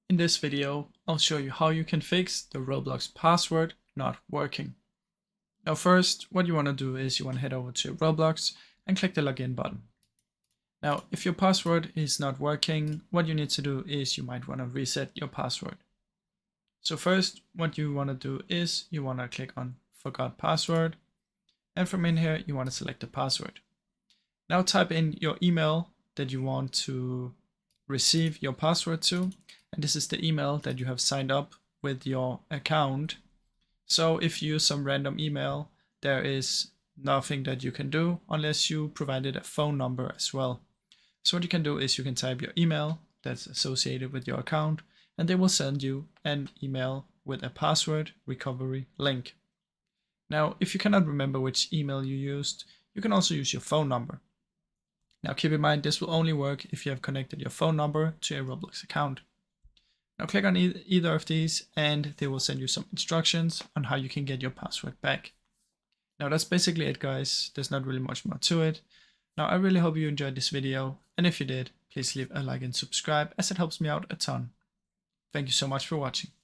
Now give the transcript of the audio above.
In this video, I'll show you how you can fix the Roblox password not working. Now first, what you want to do is you want to head over to Roblox and click the login button. Now, if your password is not working, what you need to do is you might want to reset your password. So first, what you want to do is you want to click on Forgot Password. And from in here, you want to select the password. Now type in your email that you want to receive your password to. And this is the email that you have signed up with your account. So if you use some random email, there is nothing that you can do unless you provided a phone number as well. So what you can do is you can type your email that's associated with your account, and they will send you an email with a password recovery link. Now, if you cannot remember which email you used, you can also use your phone number. Now keep in mind, this will only work if you have connected your phone number to a Roblox account. Now click on either of these and they will send you some instructions on how you can get your password back. Now that's basically it, guys. There's not really much more to it. Now I really hope you enjoyed this video, and if you did, please leave a like and subscribe as it helps me out a ton. Thank you so much for watching.